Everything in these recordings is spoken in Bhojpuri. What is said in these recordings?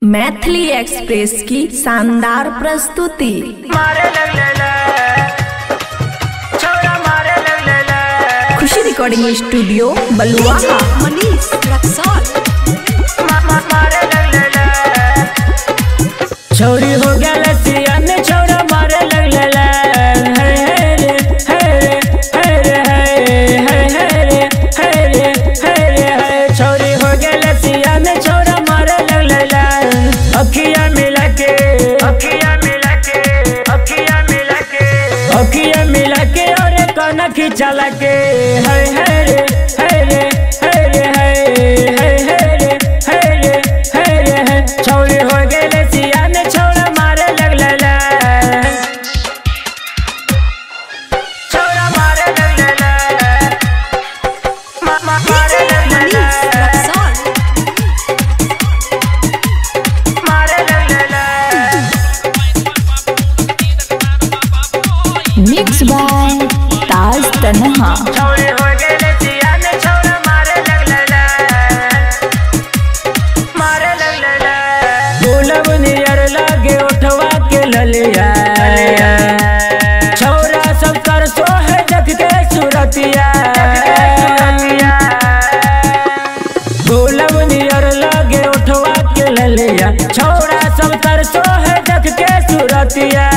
मैथिली एक्सप्रेस की शानदार प्रस्तुति। खुशी रिकॉर्डिंग स्टूडियो बलुआहा। मनीष रक्सौल। छोरी हो गया लसियन छोरा मारे लगलेला छोरी हो गया लसियन छोरा मारे लगलेला अखिया मिला के और कौन खिंचला के छोरी हो गए लसियन छोरा मारे लगलेला मनीष रक्सौल। मिक्स बाय ताज तन्हा। लागे उठवा के ललिया छोरा सब कर सो है देख के सूरतिया गुलाब नियर लागे उठवा के ललिया छोरा सब कर सो है देख के सूरतिया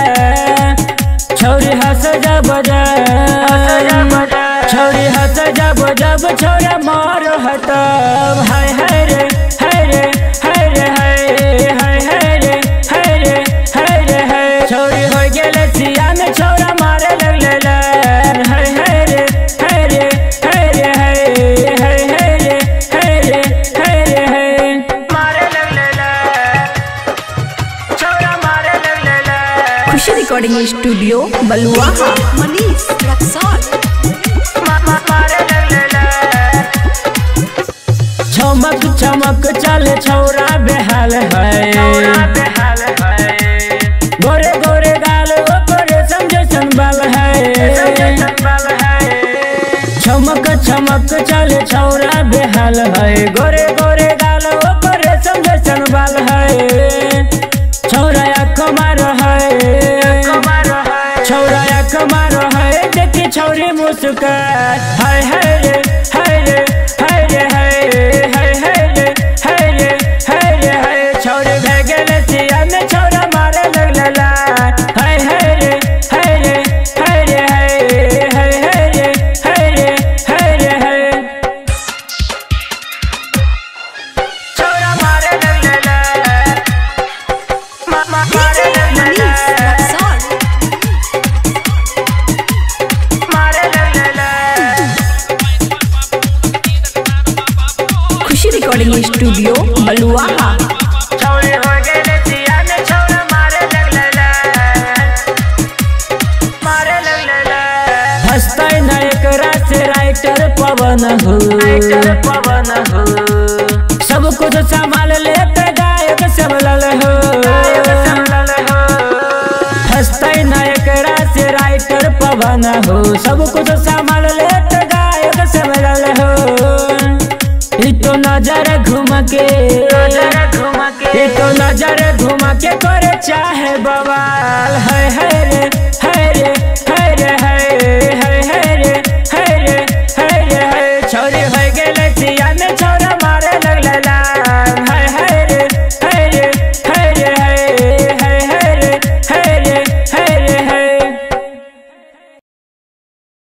छोरी हंस जब छोरी हंस जब छोरा मार हटब हाय हाय रे हाय रे हाय रे हाय हाय रे छोरी हो गेल सियान छोरा मारे लगलेला हाय हाय रे हाय रे हाय रे हाय रे मारे लगलेला छोरा मारे लगलेला। खुशी रिकॉर्डिंग स्टूडियो बलुआहा। मनीष रक्सौल। चमक चमक चले छोरा बेहाल है गोरे गोरे गाल ओकरे समझे संबल है चमक चमक चले छोरा बेहाल है गोरे गोरे गाल ओकरे समझे संबल है छोरा कमार है छोरा कमार है देखी छोरी मुस्कान हाय हाय रे हाय रे हाय रे हाय छोरे भगल सियान छोरा मारे लगलेला हाय हाय रे हाय रे हाय रे छोरा मारे लगलेला मनीष रक्सौल। मारे लगलेला। खुशी रिकॉर्डिंग स्टूडियो बलुआहा। छोरी हो गए सियान छोरा मारे लगलेला हंसते न एकरा से राइटर पवन हो सब कुछ संभाल लेते गायक संभल हो हंसते न एकरा से राइटर पवन हो सब कुछ संभाल लेते गायक संभल हो तो नजर घूम के तो नजर घूम के करे चाहे बवाल है रे है